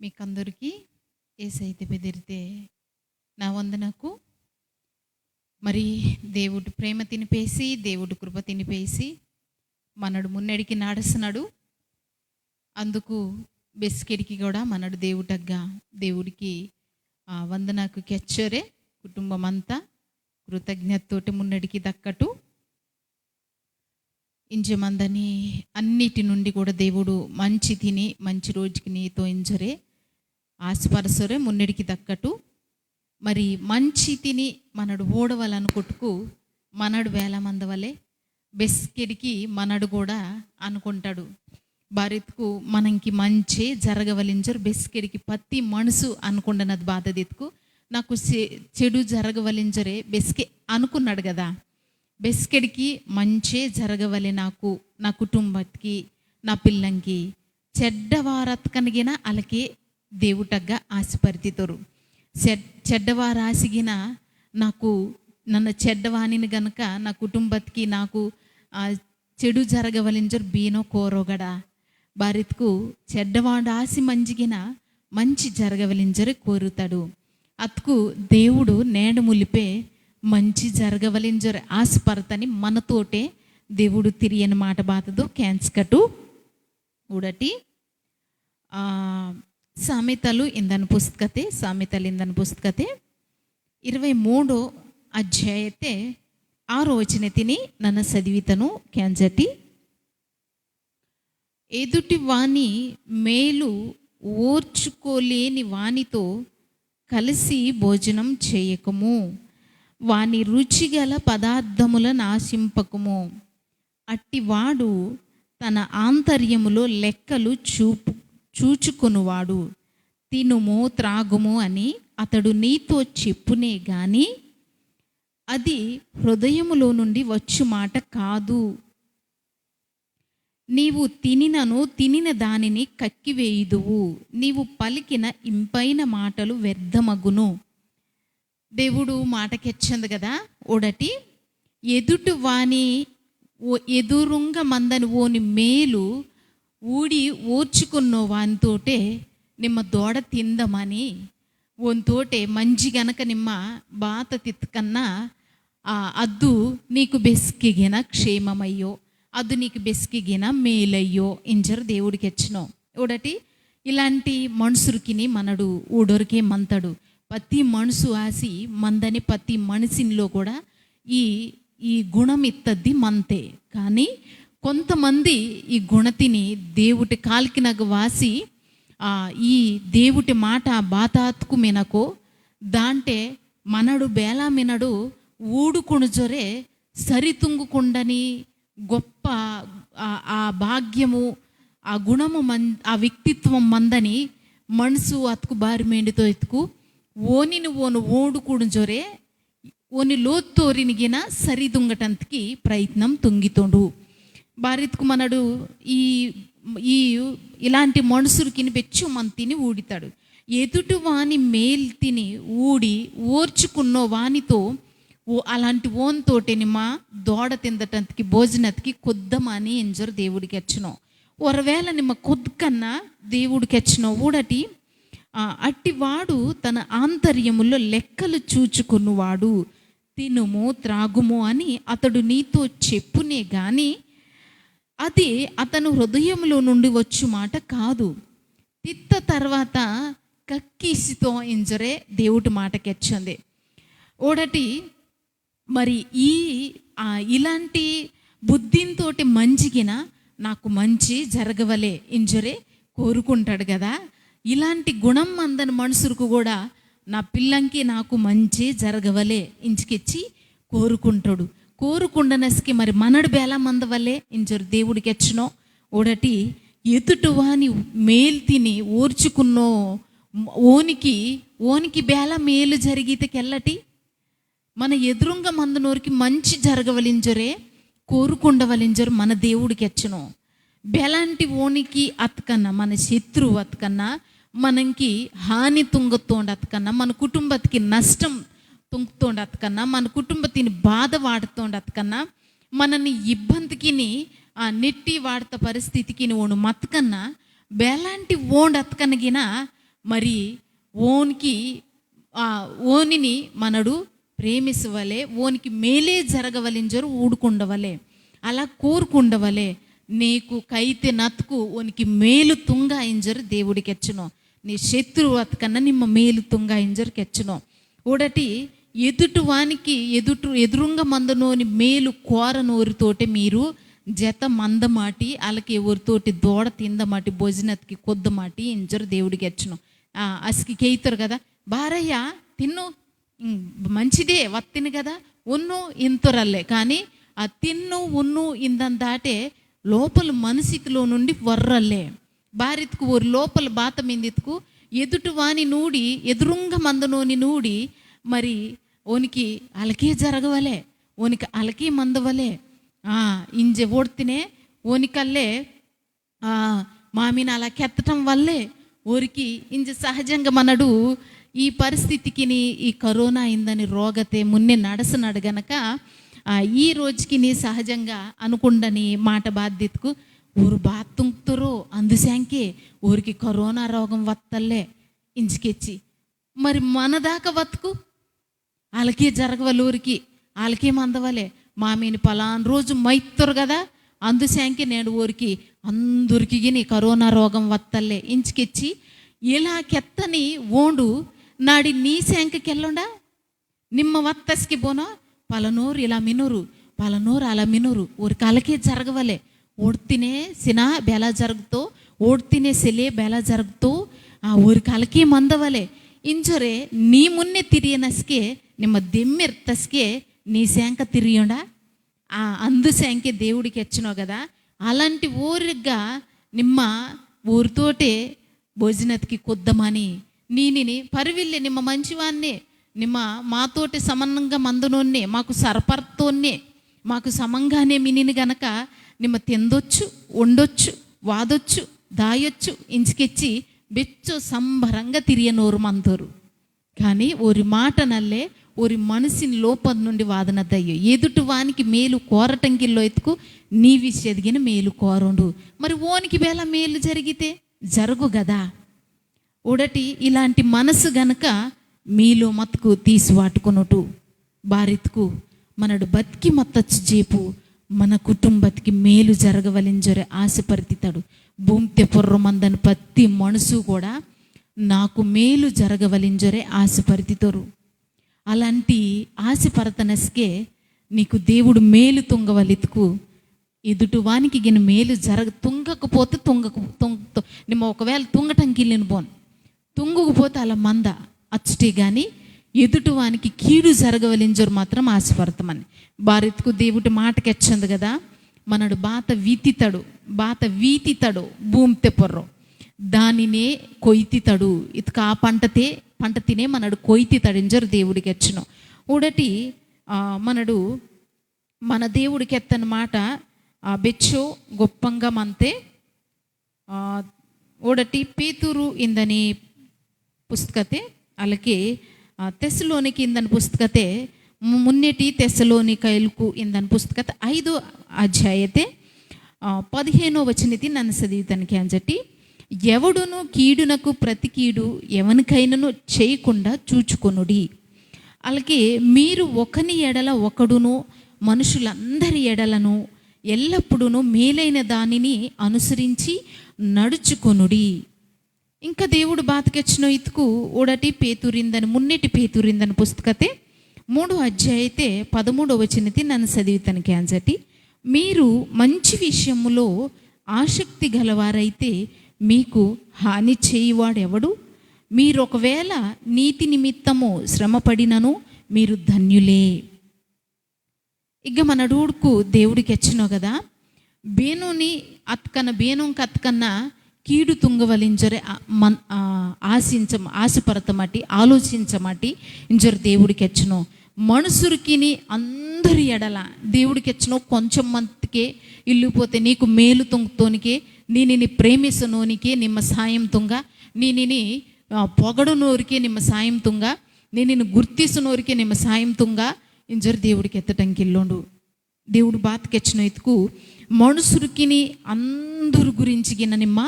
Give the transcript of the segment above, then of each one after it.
మీకందరికీ ఏసైతే బెదిరితే నా వందనకు మరి దేవుడు ప్రేమ తినిపేసి దేవుడు కృప తినిపేసి మనడు మున్నడికి నాడుస్తున్నాడు. అందుకు బెస్కెడికి కూడా మనడు దేవుడగ్గా దేవుడికి వందనకు కెచ్చరే కుటుంబం అంతా కృతజ్ఞతతోటి మున్నడికి దక్కటు ఇంజమందని అన్నిటి నుండి కూడా దేవుడు మంచి తిని మంచి రోజుకి నీతో ఇంజరే ఆస్పరసరే మున్నడికి దక్కటు మరి మంచి తిని మనడు ఓడవాలనుకుంటుకు మనడు వేల మందవలే బెస్కెడికి మనడు కూడా అనుకుంటాడు భారత్కు మనకి మంచి జరగవలించరు బెస్కెడికి పత్తి మనసు అనుకుంటున్నది బాధదిత్కు నాకు చెడు జరగవలించరే బెస్కే అనుకున్నాడు కదా. బెస్కెడికి మంచి జరగవలే నాకు నా కుటుంబానికి నా పిల్లంకి చెడ్డవారత్కనిగిన అలాగే దేవుటగ్గా ఆశపరితితరు చెడ్డవారు ఆసిగిన నాకు నన్ను చెడ్డవాణిని గనుక నా కుటుంబానికి నాకు చెడు జరగవలించరు బీనో కోరోగడా భారత్కు చెడ్డవాడు ఆసి మంచిగిన మంచి జరగవలించరు కోరుతాడు. అతుకు దేవుడు నేడు ములిపే మంచి జరగవలింజరు ఆశపడతని మనతోటే దేవుడు తిరియని మాట బాతదు క్యాన్స్కటు ఊడటి సామెతలు ఇందన పుస్తకతే 23 అధ్యాయతే 6 వచన తిని నన్న చదివితను క్యాన్జటి ఎదుటి వాణి మేలు ఓర్చుకోలేని వానితో కలిసి భోజనం చేయకము, వాని రుచిగల పదార్థములను ఆశింపకము. అట్టివాడు తన ఆంతర్యములో లెక్కలు చూచుకొనువాడు. తినుము త్రాగుము అని అతడు నీతో చెప్పునే గాని అది హృదయములో నుండి వచ్చు మాట కాదు. నీవు తినిన దానిని కక్కివేయుదువు, నీవు పలికిన ఇంపైన మాటలు వ్యర్థమగును. దేవుడు మాటకెచ్చింది కదా ఓడటి ఎదుటి వాని ఎదురుంగ మందని ఓని మేలు ఊడి ఓర్చుకున్న వానితోటే నిమ్మ దోడ తిందమని ఓనితోటే మంచి గనక నిమ్మ బాత తిత్కన్నా అద్దు నీకు బెస్కిగిన క్షేమమయ్యో, అద్దు నీకు బెస్కిగిన మేలయ్యో ఇంజరు దేవుడికి వచ్చినాం ఓడటి. ఇలాంటి మనుషులకి మనడు ఊడొరికే మంతడు ప్రతి మనసు ఆసి మందని ప్రతి మనిషిలో కూడా ఈ గుణం ఇత్తద్ది మంతే. కానీ కొంతమంది ఈ గుణతిని దేవుటి కాలికినకు వాసి ఈ దేవుటి మాట బాతాత్కు మినకో దాంటే మనడు బేలా మినడు ఊడుకును జొరే సరితుంగుకుండని గొప్ప ఆ భాగ్యము ఆ గుణము ఆ వ్యక్తిత్వం మందని మనసు అతుకు బారి మెండితో ఎత్తుకు ఓనిని ఓను ఓడుకుడు జొరే ఓని లోతోరినిగిన సరిదుంగటంతకి ప్రయత్నం తుంగితోండు భారత్కు మనడు ఈ ఇలాంటి మనుషులకి బెచ్చు మంతిని ఊడితాడు. ఎదుటి వాని మేలు తిని ఊడి ఓర్చుకున్న వానితో అలాంటి ఓన్తోటి నిమ్మ దోడ తిందటంతకి భోజనతికి కొద్దమని ఎంజరు దేవుడికి వచ్చినాం. ఒకవేళ నిమ్మ కొద్దుకన్నా దేవుడికి వచ్చినాం ఊడటి అట్టివాడు తన ఆంతర్యములో లెక్కలు చూచుకున్నవాడు. తినుము త్రాగుము అని అతడు నీతో చెప్పునే గాని అది అతను హృదయంలో నుండి వచ్చు మాట కాదు. తిత్త తర్వాత కక్కిసితో ఇంజరే దేవుడి మాటకెచ్చింది ఓడటి. మరి ఇలాంటి బుద్ధింతోటి మంచిగిన నాకు మంచి జరగవలే ఇంజరే కోరుకుంటాడు కదా. ఇలాంటి గుణం అందని మనుషులకు కూడా నా పిల్లంకి నాకు మంచి జరగవలే ఇంచుకిచ్చి కోరుకుంటాడు. కోరుకుండనస్కి మరి మనడు బేలా మందవలే ఇంజరు దేవుడికి వచ్చినో ఓడటి. ఎదుటివాని మేలు తిని ఓర్చుకున్నో ఓనికి బేల మేలు జరిగితేకెళ్ళటి మన ఎదురుంగ మందనోరికి మంచి జరగవలింజరే కోరుకుండవలింజరు మన దేవుడికి వచ్చినో. బెలాంటి ఓనికి అతకన్నా మన శత్రువు అతకన్నా మనకి హాని తుంగతోండి అతకన్నా మన కుటుంబతికి నష్టం తుంగుతోండి అతకన్నా మన కుటుంబతిని బాధ వాడుతోండి అతకన్నా మనని ఇబ్బందికి నెట్టి వాడత పరిస్థితికి ఓను మతకన్నా బెలాంటి ఓండి అతకనగిన మరి ఓనికి ఓనిని మనడు ప్రేమిసవలే, ఓనికి మేలే జరగవలింజరు ఊడుకుండవలే, అలా కోరుకుండవలే. నీకు కైతే నతుకు ఓనికి మేలు తుంగ ఇంజరు దేవుడికి ఎచ్చును, నీ శత్రువు అతకన్నా నిమ్మ మేలు తుంగ ఇంజరు కెచ్చును. ఒకటి ఎదుటి వానికి ఎదురుంగ మందనోని మేలు కోరనోరితోటి మీరు జత మందమాటి అలాగే ఎవరితోటి దోడ తిందమాటి భోజనత్కి కొద్దమాటి ఇంజరు దేవుడికి ఎచ్చును. అసికి కేయితారు కదా, బారయ్య తిన్ను మంచిదే వత్తిని కదా ఉన్ను ఇంతరల్లే, కానీ ఆ తిన్ను ఉన్ను ఇందని దాటే లోపల మనసికిలో నుండి వర్రల్లే బారిత్కు ఒక లోపల బాత మిందిత్కు ఎదుటి వాని నూడి ఎదురుంగ మందనోని నూడి మరి ఓనికి అలకే జరగవలే, ఓనికి అలకే మందవలే. ఇంజె ఓడ్తినే ఓనికల్లే మామిన అలా కెత్తటం వల్లే ఊరికి ఇంజ సహజంగా మనడు ఈ పరిస్థితికి ఈ కరోనా అయిందని రోగతే మున్నే నడసనాడు గనక ఈ రోజుకి నీ సహజంగా అనుకుండని మాట బాధ్యతకు ఊరు బాతుంకుతురో అందుశాంకే ఊరికి కరోనా రోగం వత్తల్లే ఇంచుకెచ్చి మరి మన దాకా వత్తుకు వాళ్ళకే జరగవలే, ఊరికి వాళ్ళకే మందవలే. మామీని పలాన్ రోజు మైత్తురు కదా అందుశాంకే నేను ఊరికి అందరికి నీ కరోనా రోగం వత్తల్లే ఇంచుకెచ్చి ఇలా కెత్తని ఓండు నాడి నీ శాంకెళ్ళుండా నిమ్మ వత్తస్కి పోనో పలనూరు ఇలా మినురు, పలనూరు అలా మినురు ఊరికి అలకే జరగవలే. ఓడ్తినే సినా బెలా జరుగుతో, ఓడ్తినే సెలే బెలా జరుగుతో ఊరికి అలకే మందవలే. ఇంజొరే నీ మున్నే తిరియనస్కే నిమ్మ దెమ్మిర్తస్కే నీ శాంక తిరియుండా అందు శాంకే దేవుడికి ఎచ్చినావు కదా. అలాంటి ఊరిగా నిమ్మ ఊరితోటే భోజనతికి కొద్దమని నీనిని పరివిల్లే నిమ్మ మంచివాన్నే, నిమ్మ మాతోటి సమానంగా మందునోన్నే, మాకు సరపర్తోన్నే, మాకు సమంగానే మినిని గనక నిమ్మ తిందొచ్చు, వండొచ్చు, వాదొచ్చు, దాయొచ్చు ఇంచుకెచ్చి బెచ్చు సంబరంగా తిరియనోరు మందోరు. కానీ ఓరి మాట నల్లే ఓరి మనసిని లోపల నుండి వాదన దయ్యో ఎదుటి వానికి మేలు కోరటంకిల్లో ఎత్తుకు నీ విషయదిగిన మేలు కోరండు. మరి ఓనికి వేళ మేలు జరిగితే జరుగు గదా. ఉడటి ఇలాంటి మనసు గనక మీలో మత్తుకు తీసి వాటుకొనుటు బారిత్కు మనడు బతికి మత్తచ్చు జేపు మన కుటుంబతికి మేలు జరగవలింజరే ఆశపరితాడు. భూమితే పొర్రమందని ప్రతి మనసు కూడా నాకు మేలు జరగవలింజరే ఆశపరితారు. అలాంటి ఆశపరతనస్కే నీకు దేవుడు మేలు తుంగవలితుకు ఎదుటివానికి గిన మేలు తుంగకపోతే నిమ్మ ఒకవేళ తుంగటంకి వెళ్ళిన పోను తుంగుకుపోతే అలా మంద అచ్చుటే కానీ ఎదుటివానికి కీడు జరగవలింజరు మాత్రం ఆశపడతామని భారత్కు దేవుడి మాటకెచ్చింది కదా. మనడు బాత వీతితడు భూమి తెప్పర్రో దానినే కొయ్తితడు ఇతక ఆ పంట తినే మనడు కొయ్తితడింజరు దేవుడికి ఎచ్చును. ఉడటి మనడు మన దేవుడికి ఎత్తన మాట బెచ్చో గొప్పంగా మంతే. ఓడటి పేతురు ఇందని పుస్తకతే అలాగే తెస్సలోనికి ఇందని పుస్తకతే మున్నేటి తెస్సలోనికైలకు ఇందని పుస్తకతే 5వ అధ్యాయతే 15వ వచనతి నన్ను చదివితానికి అంజటి ఎవడును కీడునకు ప్రతి కీడు ఎవనికైనను చేయకుండా చూచుకొనుడి. అలాగే మీరు ఒకని ఎడల ఒకడును మనుషులందరి ఎడలను ఎల్లప్పుడూ మేలైన దానిని అనుసరించి నడుచుకొనుడి. ఇంకా దేవుడు బాతకెచ్చిన ఇతుకు ఓడటి పేతురిందని మున్నేటి పేతురిందని పుస్తకతే 3వ అధ్యాయతే 13వ వచనతి నన్ను చదివితానికి అంజటి మీరు మంచి విషయములో ఆసక్తి గలవారైతే మీకు హాని చేయువాడెవడు? మీరు ఒకవేళ నీతి నిమిత్తము శ్రమపడినను మీరు ధన్యులే. ఇక మన అడుగుడుకు దేవుడికి ఎచ్చినో కదా బేనుని అత్కన్న కీడు తుంగవలింజరే ఆశపరతమటి ఆలోచించమటి ఇంజరు దేవుడికి ఎచ్చును. మనుషురికిని అందరి ఎడల దేవుడికి ఎచ్చునో కొంచెం మందికే ఇల్లుపోతే నీకు మేలు తుంగతోనికే నీని ప్రేమిసనోనికే నిమ్మ సాయం తుంగ నీని పొగడునోరికే నిమ్మ సాయం తుంగ నేను గుర్తిస్తున్నోరికే నిమ్మ సాయం తుంగ ఇంజరు దేవుడికి ఎత్తటంకి ఇల్లుండు. దేవుడు బాతకెచ్చిన ఎత్తుకు మనుషురికిని అందరు గురించి గిన నిమ్మ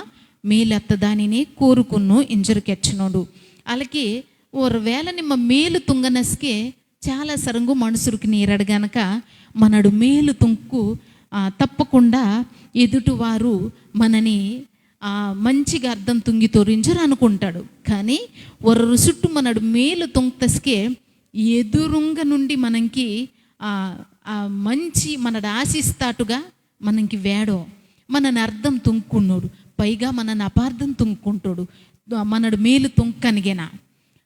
ಮೇಲತ್ತ ದಾನಿನೇ ಕೋರುಕೊನ್ನು ಎಂಜರುಕೆಚ್ಚನೋಡು. అలాగే ఒకవేళ నిమ్మ మేలు తుంగనస్కే చాలా సరంగు మనుసురికి నీరడు గనక మనడు మేలు తుంకు తప్పకుండా ఎదుటివారు మనని మంచిగా అర్థం తుంగి తోరించరు అనుకుంటాడు. కానీ ఒర్రు చుట్టూ మనడు మేలు తుంగతస్కే ఎదురుంగ నుండి మనకి మంచి మనడు ఆశిస్తాటుగా మనకి వేడో మనని అర్థం తుంకున్నాడు, పైగా మనని అపార్థం తుంకుంటాడు, మనడు మేలు తుంకనిగేనా.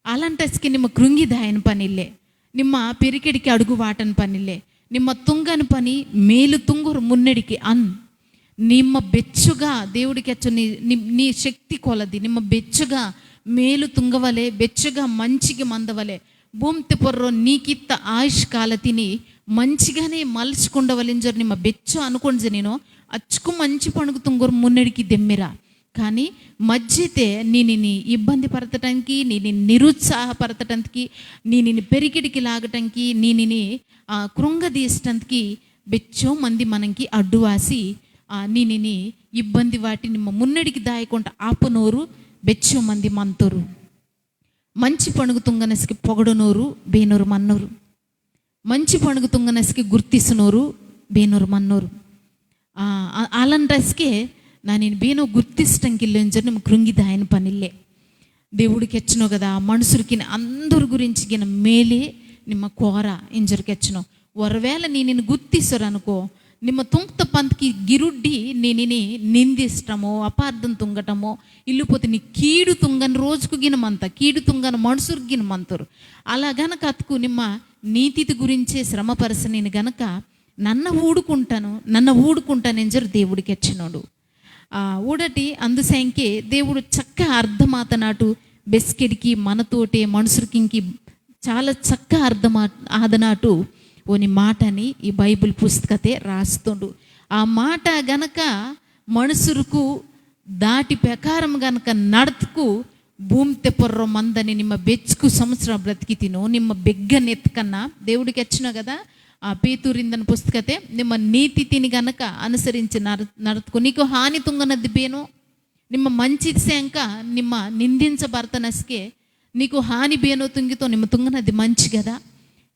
అలాంటస్కి నిమ్మ కృంగిదాయన పనిల్లే, నిమ్మ పెరికెడికి అడుగు వాటని పనిల్లే, నిమ్మ తుంగని పని మేలు తుంగురు మున్నడికి నిమ్మ బెచ్చుగా దేవుడికి అచ్చు నీ శక్తి కొలది నిమ్మ బెచ్చుగా మేలు తుంగవలే, బెచ్చుగా మంచిగా మందవలే భూమితి పొర్రో నీకిత్త ఆయుష్ కాల తిని మంచిగానే మలుచుకుండవలింజరు నిమ్మ బెచ్చు అనుకోండి. నేను అచ్చుకు మంచి పండుగ తుంగరు మున్నడికి దెమ్మిరా. కానీ మధ్యతే నేను ఇబ్బంది పరచటానికి, నేను నిరుత్సాహపరచటానికి, నేను పెరికిడికి లాగటానికి, నేను కృంగదీయటానికి బెచ్చో మంది మనకి అడ్డువాసి నేను ఇబ్బంది వాటిని మున్నడికి దాయకుండా ఆపునోరు బెచ్చో మంది మంతోరు. మంచి పండుగ తుంగనసికి పొగడనోరు బేనోరు మన్నోరు, మంచి పండుగ తుంగనసికి గుర్తిస్తునోరు బేనోరు మన్నోరు. అలాంటస్కే నేను బేనో గుర్తిష్టంకి వెళ్ళించరు నిమ్మ కృంగిదాయన పనిల్లే. దేవుడికి వచ్చినో కదా మనుషులకి అందరి గురించి గిన మేలే నిమ్మ కోర ఇంజరికి వచ్చినో. ఒకవేళ నేను గుర్తిస్తారు అనుకో, నిమ్మ తుంగత పంతకి గిరుడ్డి నేను నిందిష్టమో అపార్థం తుంగటమో ఇల్లుపోతే నీ కీడు తుంగని రోజుకు గినమంత, కీడు తుంగని మనుషులకు గినమంతరు. అలా గనక అతుకు నిమ్మ నీతి గురించే శ్రమపరచ నేను గనక నన్ను ఊడుకుంటాను ఎంజరు దేవుడికి వచ్చినాడు. ఊడటి అందుసంఖ్యే దేవుడు చక్క అర్థమాతనాటు బెస్కెడికి మనతోటే మనుషులకి చాలా చక్క ఆదనాటు ఓని మాటని ఈ బైబిల్ పుస్తకతే రాస్తుండు. ఆ మాట గనక మనుషులకు దాటి ప్రకారం గనక నడతకు భూమి తెప్పర్రో మందని నిమ్మ బెచ్చుకు సంవత్సరం బ్రతికి తిను నిమ్మ బెగ్గనెత్తుకన్నా దేవుడికి వచ్చినా కదా. ఆ పేతూరిందని పుస్తకతే నిమ్మ నీతి తిని గనక అనుసరించి నడతుకు నీకు హాని తుంగనది బేను, నిమ్మ మంచి శాంక నిమ్మ నిందించబడతనస్కే నీకు హాని బేనో తుంగితో నిమ్మ తుంగనది మంచి కదా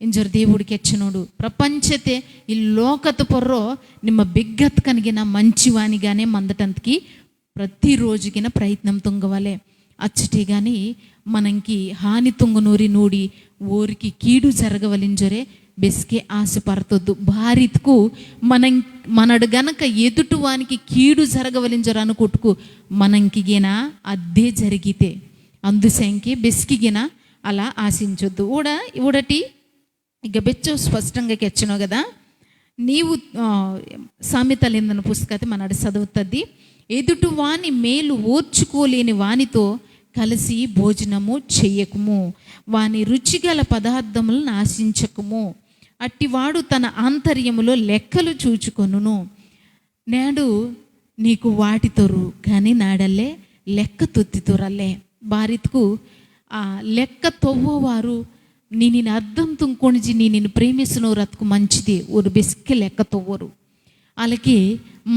ఇంజరు దేవుడికి వచ్చినోడు. ప్రపంచతే ఈ లోకత పొర్రో నిమ్మ బిగ్గత్ కనిగిన మంచివానిగానే మందటంతకి ప్రతిరోజుగిన ప్రయత్నం తుంగవలే. అచ్చటే కానీ మనకి హాని తుంగనూరి నూడి ఊరికి కీడు జరగవలింజరే బెస్కే ఆశపడతొద్దు. భారీత్కు మనడు గనక ఎదుటివానికి కీడు జరగవలింజరు అనుకుంటుకు మనకి గిన అద్దే జరిగితే అందుసంఖ్య బెస్కి గిన అలా ఆశించొద్దు. ఊడటి ఇక బెచ్చో స్పష్టంగా కెచ్చినావు కదా. నీవు సామెతలేందన పుస్తకతే మనడు చదువుతుంది. ఎదుటి వాని మేలు ఓర్చుకోలేని వానితో కలిసి భోజనము చెయ్యకుము, వాని రుచిగల పదార్థములను ఆశించకుము, అట్టివాడు తన ఆంతర్యములో లెక్కలు చూచుకొనును. నేడు నీకు వాటితోరు కానీ నాడల్లే లెక్క తొత్తితోరల్లే. భారీత్కు లెక్క తొవ్వవారు నేను అర్థం తుంకొనిజి నేను ప్రేమిస్తున్నవారు అతుకు మంచిది ఒక బెస్కి లెక్క తొవ్వరు. అలాగే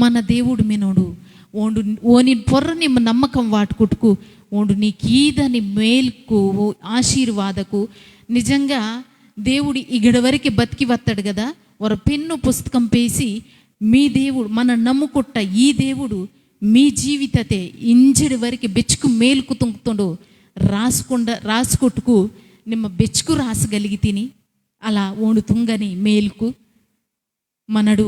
మన దేవుడు మీనోడు ఓండు ఓని పొర్ర నిమ్మ నమ్మకం వాటుకుట్టుకు ఓండు నీకు ఈదని మేల్కు ఆశీర్వాదకు నిజంగా దేవుడు ఇగడ వరకు బతికి వస్తాడు కదా. ఒక పెన్ను పుస్తకం పేసి మీ దేవుడు మన నమ్ముకుట్ట ఈ దేవుడు మీ జీవితతే ఇంజడి వరకు బెచ్చుకు మేలుకు తుంకుతుండు రాసుకొట్టుకు నిమ్మ బెచ్చుకు రాసగలిగి తిని అలా ఓండు తుంగని మేలుకు మనడు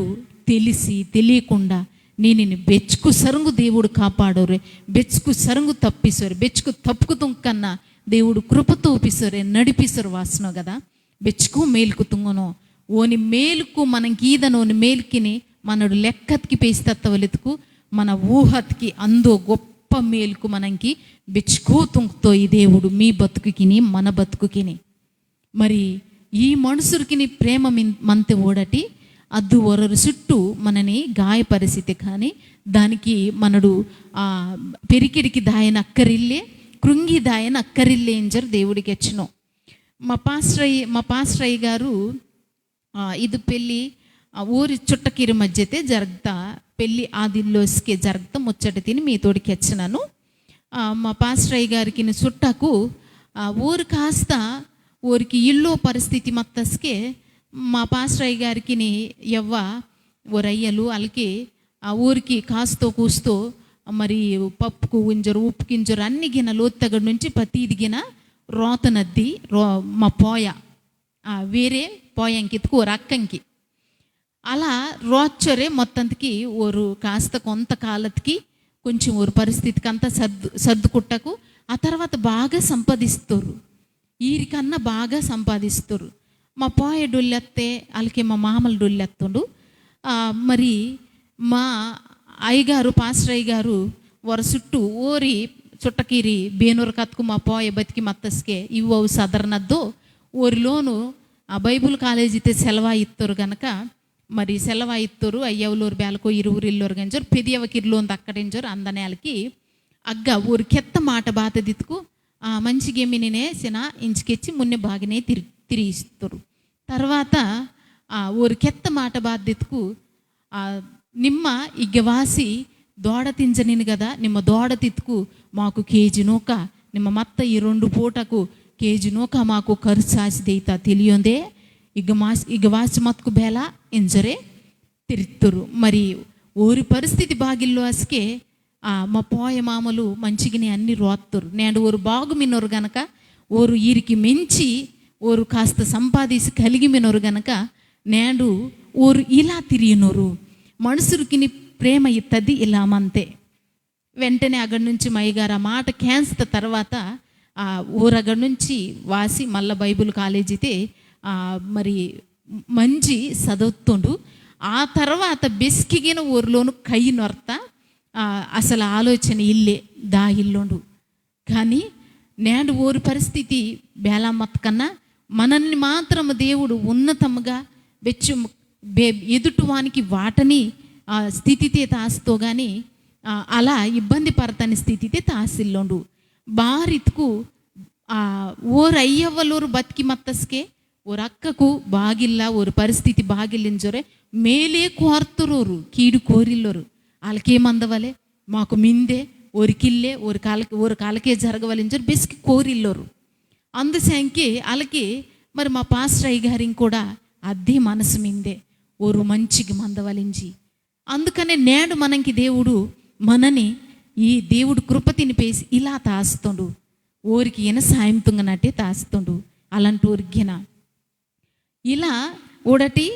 తెలిసి తెలియకుండా నేను బెచ్చుకు సరంగు దేవుడు కాపాడోరే, బెచ్చుకు సరంగు తప్పిసోరే, బెచ్చుకు తప్పుకు తుంకన్నా దేవుడు కృపతో ఊపిసోరే నడిపిసోరు వాసన కదా. బెచ్చుకు మేలుకు తుంగను ఓని మేలుకు మనకి ఈదనోని మేలుకిని మనడు లెక్కతికి పేస్తవలెతుకు మన ఊహతికి అందో గొప్ప మేలుకు మనకి బెచ్చుకో తుంకుతో ఈ దేవుడు మీ బతుకుకిని మన బతుకుకిని. మరి ఈ మనుషులకిని ప్రేమ మంతె ఓడటి అద్దు ఒరరు చుట్టూ మనని గాయపరిస్థితి కానీ దానికి మనడు పెరికిడికి దాయన అక్కరిల్లే కృంగి దాయన అక్కరిల్లే ఎంజరు దేవుడికి వచ్చినో. మా పాస్టర్ అయ్య గారు ఇది పెళ్ళి ఆ ఊరి చుట్టకిరి మధ్యతే జరుగుతా పెళ్ళి ఆదిల్లోస్కే జరుగుతా ముచ్చట తిని మీతోడికి వచ్చినాను. మా పాస్టరయ్య గారికి చుట్టకు ఊరు కాస్త ఊరికి ఇల్లు పరిస్థితి మత్తస్కే మా పాస్టరయ్య గారికి ఎవ్వ ఊరయ్యలు వాళ్ళకి ఆ ఊరికి కాస్తో కూస్తో మరి పప్పుకు గింజరు ఉప్పు గింజరు అన్ని గిన లోతగడ నుంచి ప్రతిది గిన రోతనద్ది మా పోయ వేరే పోయంకిత్తుకు ఓ రక్కంకి అలా రోచ్చరే మొత్తంకి ఓరు కాస్త కొంతకాలకి కొంచెం ఊరు పరిస్థితికి అంతా సర్దుకుట్టకు ఆ తర్వాత బాగా సంపాదిస్తారు, వీరికన్నా బాగా సంపాదిస్తారు. మా పోయ డొల్లెత్తే వాళ్ళకి మా మామలు డొల్లెత్తుండు. మరి మా అయ్యగారు పాస్టర్ గారు వారి చుట్టూ ఓరి చుట్టకీరి బేనూరు కత్తుకు మా పోయ బతికి మత్తస్కే ఇవ్వవు సదరనద్దో ఊరిలోను ఆ బైబుల్ కాలేజీతే సెలవా ఇస్తారు కనుక మరి సెలవా ఇస్తారు అయ్యవలూరు బేలకో ఇరువురిల్లోరు గంజరు పెదియవకిర్లోంది అక్కడింజరు అందనేలకి అగ్గ ఊరు కెత్త మాట బాత దిత్తుకు మంచిగేమి నేనే సినా ఇంచుకెచ్చి మున్నె బాగానే తిరిగిస్తారు. తర్వాత ఊరు కెత్త మాట బాత దిత్తుకు నిమ్మ ఇగ్గవాసి దోడ తింజనిను కదా నిమ్మ దోడ తిత్తుకు మాకు కేజీ నూక నిమ్మ మత్త ఈ 2 పూటకు కేజీ నూక మాకు ఖర్చు సాసిదైతా తెలియందే ఇగ్గవాసి మత్తుకు బేల ఇంజరే తిరుత్తరు. మరి ఊరి పరిస్థితి బాగిల్లో అసకే మా పోయ మామలు మంచిగానే అన్ని రోత్తరు. నేను ఊరు బాగు మిన్నోరు గనక ఊరు ఈరికి మించి ఊరు కాస్త సంపాదించి కలిగి మినోరు గనక నేను ఊరు ఇలా తిరిగినోరు మనుషులకి ప్రేమ ఇత్తది ఇలా మంతే. వెంటనే అక్కడి నుంచి మయ్యగారు ఆ మాట క్యాన్స్త తర్వాత ఊరగడి నుంచి వాసి మళ్ళీ బైబుల్ కాలేజీతే మరి మంచి చదువుతుండు. ఆ తర్వాత బెస్కిగిన ఊరిలోను కయ్యి నొర్త అసలు ఆలోచన ఇల్లే దా ఇల్లుండు. కానీ నేడు ఊరి పరిస్థితి బేలామత్ కన్నా మనల్ని మాత్రం దేవుడు ఉన్నతముగా వెచ్చు ఎదుటివానికి వాటని స్థితితే తాస్తో కానీ అలా ఇబ్బంది పడతాని స్థితితే తాసిల్లుండు. బారిత్కు ఓరయ్యవ్వలూరు బతికి మత్తస్కే ఓరు అక్కకు బాగిల్ల ఓరు పరిస్థితి బాగిల్లింజోరే మేలే కోర్తురోరు కీడు కోరిల్లోరు వాళ్ళకేమందవలే మాకు మిందే ఓరికిల్లే ఓరు కాలకే జరగవలింజరు బెస్కి కోరిల్లోరు. అందుసంఖ్య వాళ్ళకి మరి మా పాస్టర్ అయ్య గారికి కూడా అదే మనసు మిందే ఓరు మంచిగా మందవలించి అందుకనే నేడు మనకి దేవుడు మనని ఈ దేవుడు కృప తినిపేసి ఇలా తాస్తుండు ఊరికి ఈయన సాయం తుంగనట్టే తాస్తుండు. అలాంటి ఊరికిన ఇలా ఊడటి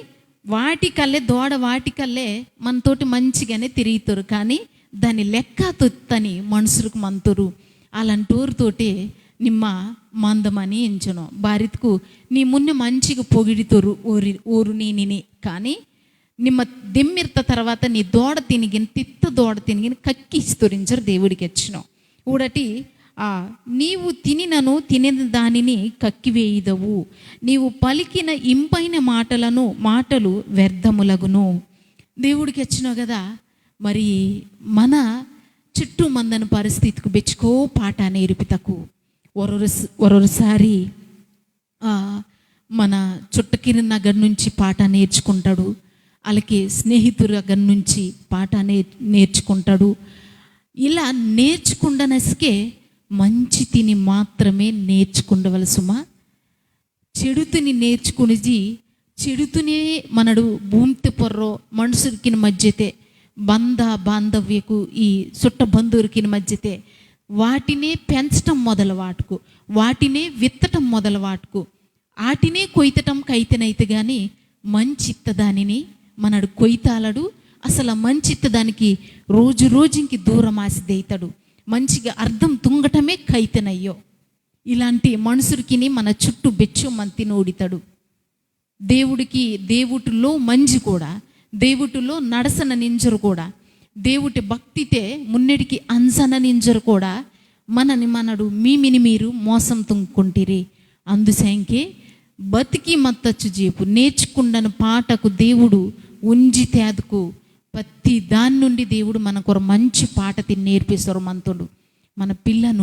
వాటికల్లే దోడ వాటికల్లే మనతోటి మంచిగానే తిరుగుతారు కానీ దాని లెక్క తొత్తని మనుషులకు మంతురు. అలాంటి ఊరితోటి నిమ్మ మందమని ఎంచను భారత్కు నీ మున్న మంచిగా పొగిడితోరు ఊరు నీని కానీ నిమ్మ దెమ్మిర్త తర్వాత నీ దోడ తినిగిన తిత్త దోడ తినిగిన కక్కిస్తురించరు దేవుడికి వచ్చినావు ఊడటి నీవు తినినను తినిన దానిని కక్కివేయుదవు నీవు పలికిన ఇంపైన మాటలు వ్యర్థములగును. దేవుడికి వచ్చినావు కదా మరి మన చుట్టూ మందన పరిస్థితికి బెచ్చుకో పాట నేర్పితకు ఒరొరసారి మన చుట్టకిరి నగర్ నుంచి పాట నేర్చుకుంటాడు, అలాగే స్నేహితుల దగ్గర నుంచి పాట నేర్చుకుంటాడు. ఇలా నేర్చుకుండనసుకే మంచి తిని మాత్రమే నేర్చుకుండవలసుమా. చెడుతుని నేర్చుకునిది చెడుతునే మనడు భూమితి పొర్రో మనుషులకి మధ్యతే బాంధవ్యకు ఈ చుట్ట బంధువులకి మధ్యతే వాటినే పెంచటం మొదలు వాటుకు వాటినే విత్తటం మొదలు వాటుకు వాటినే కొయ్యటం కైతనైతే కానీ మంచిత్త దానిని మనడు కొయ్తాలడు. అసలు మంచిత్త దానికి రోజు రోజుకి దూరం ఆసిదైతాడు. మంచిగా అర్థం తుంగటమే కైతనయ్యో. ఇలాంటి మనుషులకి మన చుట్టూ బెచ్చు మంతి నోడితాడు. దేవుటిలో మంచి కూడా దేవుటిలో నడసన నింజరు కూడా దేవుటి భక్తితే మున్నడికి అంజన నింజరు కూడా మనడు మీమిని మీరు మోసం తుంకుంటిరి. అందుసంకే బతికి మత్తచ్చు జీపు నేర్చుకుండని పాటకు దేవుడు ఉంజి తేదకు ప్రతి దాని నుండి దేవుడు మనకు మంచి పాట తిని నేర్పిస్తారు. మంతుడు మన పిల్ల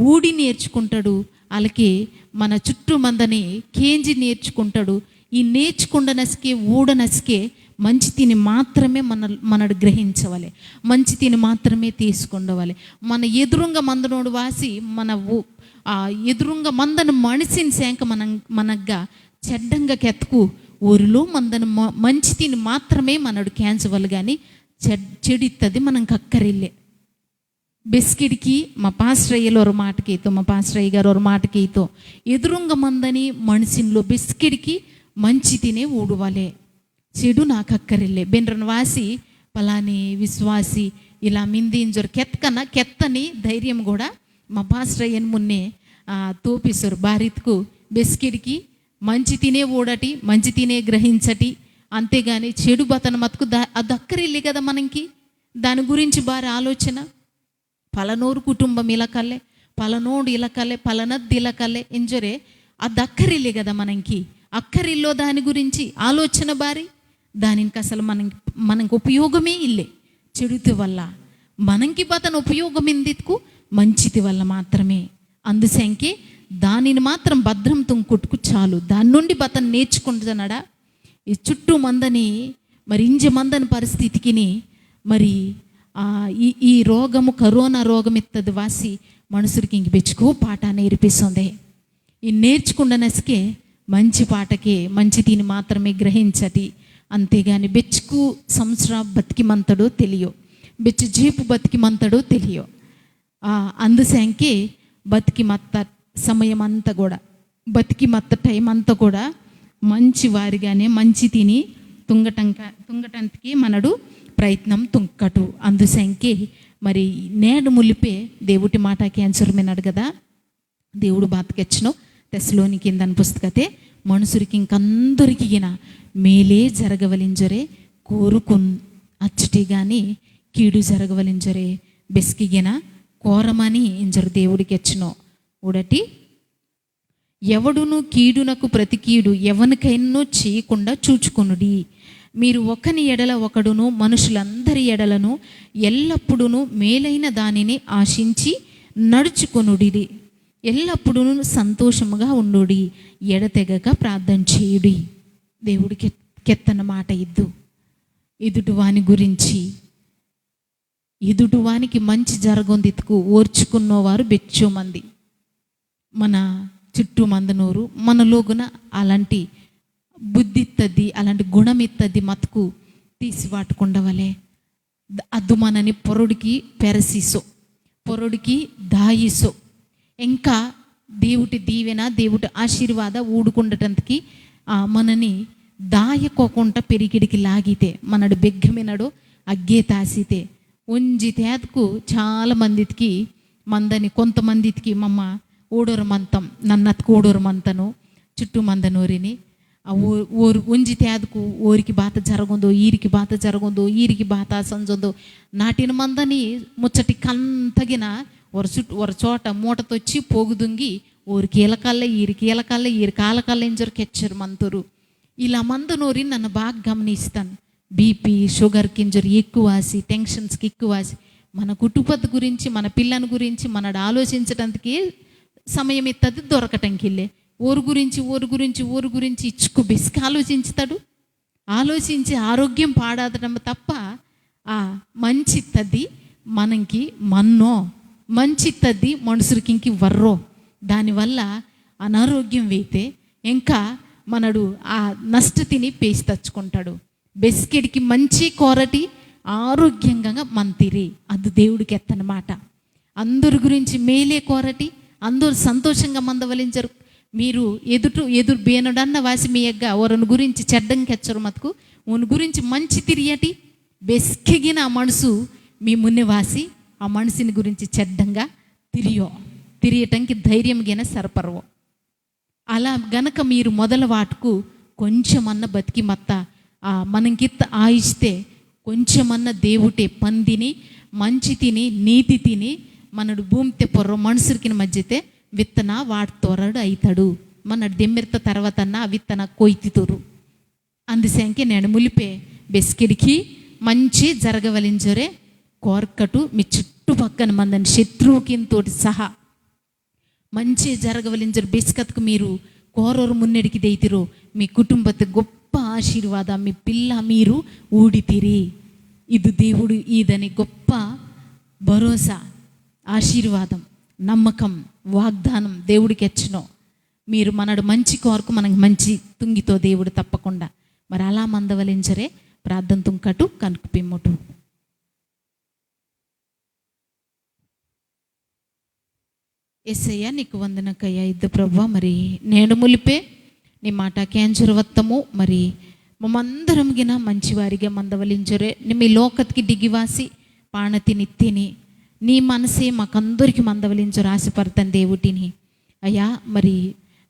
ఊడి నేర్చుకుంటాడు. అలాగే మన చుట్టూ మందని కేంజి నేర్చుకుంటాడు. ఈ నేర్చుకుండనసికే ఊడనసికే మంచి తిని మాత్రమే మనడు గ్రహించవాలి, మంచి తిని మాత్రమే తీసుకుండవాలి. మన ఎదురుంగ మందనోడు వాసి ఎదురుంగ మందను మనిషిని శాంక మనగ్గా చెడ్డంగా కెత్తుకు ఊరిలో మందను మంచి తిని మాత్రమే మనడు క్యాన్సవాలి, కానీ చెడిత్తది మనం కక్కరిల్లే. బెస్కిడికి మా పాస్ట్రయ్యలో ఒక మాటకైతో, మా పాస్ట్రయ్య గారు ఒక మాటకైతో ఎదురుంగ మందని మనిషిలో బెస్కిడికి మంచి తినే ఊడువాలే, చెడు నాకు అక్కరిల్లే. బెండ్రను వాసి పలాని విశ్వాసి ఇలా మిందింజరు కెత్తని ధైర్యం కూడా మా పాస్ట్రయ్యని మున్నే తోపిస్తారు. భారత్కు బెస్కిడికి మంచి తినే ఊడటి, మంచి తినే గ్రహించటి, అంతేగాని చెడు బతన మతుకు అది అక్కరిల్లే కదా మనకి. దాని గురించి బాగా ఆలోచన, పలనోరు కుటుంబం ఇలకల్లే, పలనోడు ఇలకల్లే, పలనద్ది ఇలకల్లే ఎంజరే, అది అక్కరిల్లే కదా మనకి. అక్కరిల్లో దాని గురించి ఆలోచన బారి, దానికి అసలు మనకి ఉపయోగమే ఇల్లే. చెడుతి వల్ల మనకి బతన ఉపయోగం ఎందుకు, మంచిది వల్ల మాత్రమే. అందుసంకే దానిని మాత్రం భద్రంతో కొట్టుకు చాలు, దాని నుండి బతన నేర్చుకుంటున్నాడా. ఈ చుట్టూ మందని మరి మందని పరిస్థితికి మరి ఈ రోగము, కరోనా రోగం ఇత్తది వాసి మనుషులకి ఇంక బెచ్చుకో పాట నేర్పిస్తుంది. ఈ నేర్చుకుండనసుకే మంచి పాటకే మంచి తిని మాత్రమే గ్రహించటి, అంతేగాని బెచ్చుకు సంవత్సరం బతికిమంతడో తెలియో, బెచ్చు జీపు బతికిమంతడో తెలియో. అందుసంకే బతికిమత్త సమయం అంతా కూడా, బతికిమత్త టైం అంతా కూడా మంచి వారిగానే మంచి తిని తుంగటానికి మనడు ప్రయత్నం తుంకటు. అందుసంకే మరి నేడు ములిపే దేవుడి మాట క్యాన్సర్ విన్నాడు కదా, దేవుడు బాతకెచ్చను తెస్సలోని కిందని పుస్తకతే మనుషులకి ఇంకందరికి మేలే జరగవలింజరే అచ్చటి కానీ కీడు జరగవలింజరే బెస్కిగిన కోరమని ఇంజరు దేవుడికి ఎచ్చను. ఉడటి ఎవడును కీడునకు ప్రతి కీడు ఎవనికైనా చేయకుండా చూచుకొనుడి. మీరు ఒకని ఎడల ఒకడును మనుషులందరి ఎడలను ఎల్లప్పుడూ మేలైన దానిని ఆశించి నడుచుకొనుడి. ఎల్లప్పుడూ సంతోషముగా ఉండుడి, ఎడతెగక ప్రార్థన చేయుడి. దేవుడికి కెత్తన మాట ఇద్దు. ఎదుటివాని గురించి, ఎదుటివానికి మంచి జరగొందితుకు ఓర్చుకున్నవారు బెచ్చో మంది. మన చుట్టూ మందనోరు మనలోగున అలాంటి బుద్ధి ఇత్తది, అలాంటి గుణం ఇత్తది మతుకు తీసి వాటుకుండవలే. అద్దు మనని పొరుడికి పెరసిసో, పొరుడికి దాయిసో, ఇంకా దేవుడి దీవెన దేవుడి ఆశీర్వాద ఊడుకుండటానికి మనని దాయకోకుండా పెరిగిడికి లాగితే, మనడు బెగ్గమినడు అగ్గే తాసితే ఉంజితేదకు చాలా మందికి మందని, కొంతమందికి మమ్మ ఓడోరు మంతం నన్నత్కు ఓడోరు మంతను చుట్టూ మందనూరిని ఊరు ఉంజితేదకు ఓరికి బాత జరగందో, ఈరికి బాత జరగందో, ఈరికి బాత సంజొందో నాటిన మందని ముచ్చటి కంతగిన ఒక చోట మూటతొచ్చి పోగుదుంగి ఊరికి ఎలకల్లే, ఈరికి ఎలకల్లే, ఈరికి ఆలకల్లే ఇంజరికి ఎచ్చరు మంతురు. ఇలా మందనూరి నన్ను బాగా గమనిస్తాను. బీపీ షుగర్ కింజరు ఎక్కువాసి, టెన్షన్స్కి ఎక్కువాసి, మన కుటుంబం గురించి, మన పిల్లని గురించి మనడు ఆలోచించడానికి సమయం ఇత్తది దొరకటంకిల్లే. ఊరు గురించి ఇచ్చుకు బెసికి ఆలోచించుతాడు. ఆలోచించి ఆరోగ్యం పాడాదడం తప్ప మంచి తద్ది మనకి మన్నో, మంచి తద్ది మనుషులకి ఇంక వర్రో. దానివల్ల అనారోగ్యం వేయితే ఇంకా మనడు నష్టతిని పేసి తెచ్చుకుంటాడు. బెస్కెడికి మంచి కోరటి ఆరోగ్యంగా మంతిరి, అది దేవుడికి ఎత్తనమాట. అందరి గురించి మేలే కోరటి, అందరూ సంతోషంగా మందవలించరు. మీరు ఎదురు బేనుడన్న వాసి మీ యగ్గ ఓరను గురించి చెడ్డంకెచ్చరు మతుకు ఉని గురించి మంచి తిరియటి బెస్కెగిన ఆ మనసు మీ మున్నె వాసి ఆ మనిషిని గురించి చెడ్డంగా తిరియటానికి ధైర్యం గిన సరపరవో. అలా గనక మీరు మొదల వాటుకు కొంచెమన్న బతికి మత్త మనకిత్త ఆయిస్తే కొంచెమన్న దేవుటే పందిని మంచి తిని నీతి తిని మనడు భూమితే పొర్ర మనుషులకి మధ్యతే విత్తన వాటి తోరడు అవుతాడు. మన దెమ్మిర్త తర్వాత ఆ విత్తన కొయ్తితురు. అందుసంకే నేను ములిపే బెస్కిడికి మంచి జరగవలించరే కోర్కటు మీ చుట్టుపక్కన మందని శత్రువుకింతోటి సహా మంచి జరగవలించరు బెస్కత్కు మీరు కోరోరు మున్నెడికి దైతిరో మీ కుటుంబத்தை గొప్ప ఆశీర్వాద మీ పిల్ల మీరు ఊడితిరి. ఇది దేవుడు ఈదని గొప్ప భరోసా, ఆశీర్వాదం, నమ్మకం, వాగ్దానం దేవుడికి ఎచ్చను. మీరు మనడు మంచి కోరకు మనకు మంచి తుంగితో దేవుడు తప్పకుండా మరి అలా మందవలించరే ప్రార్థన తుంకటు కనుక పిమ్మటు. యేసయ్య నీకు వందనకయ్యా. ఇద్దు ప్రభువా, మరి నేను ములిపే నీ మాట కేంచురవత్తము మరి మమ్మందరం గిన మంచివారిగా మందవలించరే. మీ లోకత్కి దిగివాసి పాణతి నిత్తిని నీ మనసే మాకందరికి మందవలించరు ఆశపడతాను దేవుటిని అయ్యా. మరి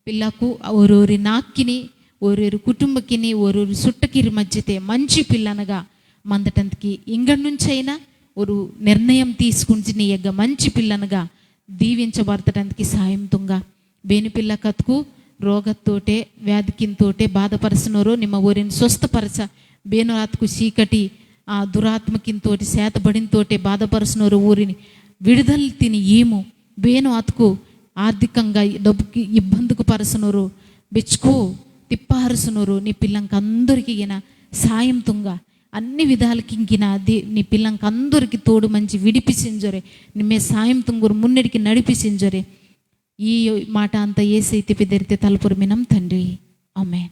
పిల్లకు ఓరోరి నాక్కిని ఓరోరు కుటుంబకిని ఓరోరు సుట్టకిరి మధ్యతే మంచి పిల్లనగా మందటందుకి ఇంగడి నుంచైనా ఒక నిర్ణయం తీసుకుంటే నీ యొక్క మంచి పిల్లనగా దీవించబడతానికి సాయం తుంగ. బేని పిల్ల కతుకు రోగతోటే వ్యాధికింతోటే బాధపరచునోరో నిమ్మ ఊరిని స్వస్థపరచ. బేను రాతకు చీకటి ఆ దురాత్మకింతోటి శాతబడినతోటే బాధపరచునోరు ఊరిని విడుదల తిని ఏమో. బేను అతుకు ఆర్థికంగా డబ్బుకి ఇబ్బందికి పరచునోరు బెచ్చుకో తిప్పారుసునోరు నీ పిల్లంకి అందరికీ ఈయన సాయం తుంగ. అన్ని విధాలకి ఇంకిన నీ పిల్లంకి అందరికి తోడు మంచి విడిపిసింజరే. నిమ్మే సాయం తుంగురు మున్నడికి నడిపిసింజరే. ఈ మాట అంతా ఏసైతే పెద్దరితే తలపురమినం తండ్రి. ఆమేన్.